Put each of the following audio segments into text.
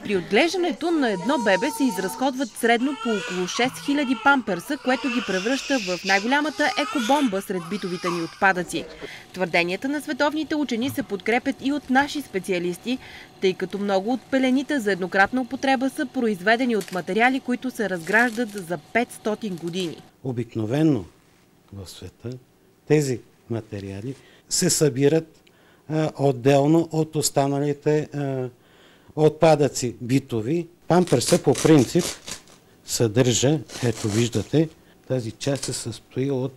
При отглеждането на едно бебе се изразходват средно по около 6000 памперса, което ги превръща в най-голямата екобомба сред битовите ни отпадъци. Твърденията на световните учени се подкрепят и от наши специалисти, тъй като много от пелените за еднократна употреба са произведени от материали, които се разграждат за 500 години. Обикновено в света тези материали се събират отделно от останалите отпадъци битови. Памперса по принцип съдържа, ето виждате, тази част се състои от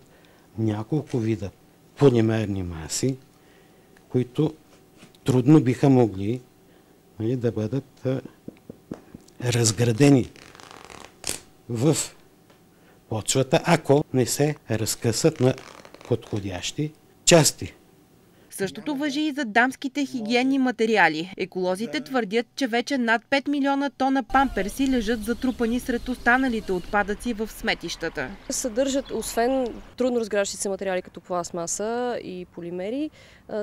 няколко вида полимерни маси, които трудно биха могли да бъдат разградени в почвата, ако не се разкъсат на подходящи части. Същото важи и за дамските хигиенни материали. Еколозите твърдят, че вече над 5 милиона тона памперси лежат затрупани сред останалите отпадъци в сметищата. Съдържат, освен трудно разграждащи се материали като пластмаса и полимери,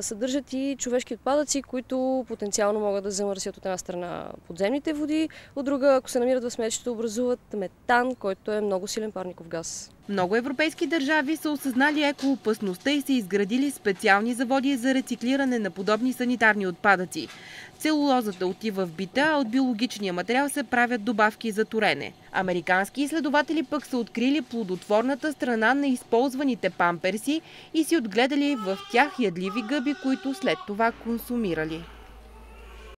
съдържат и човешки отпадъци, които потенциално могат да замърсят от една страна подземните води, от друга, ако се намират в сметището, образуват метан, който е много силен парников газ. Много европейски държави са осъзнали екоопасността и са изградили специални заводи за рециклиране на подобни санитарни отпадъци. Целулозата отива в бита, а от биологичния материал се правят добавки за торене. Американски изследователи пък са открили плодотворната страна на използваните памперси и си отгледали в тях ядливи гъби, които след това консумирали.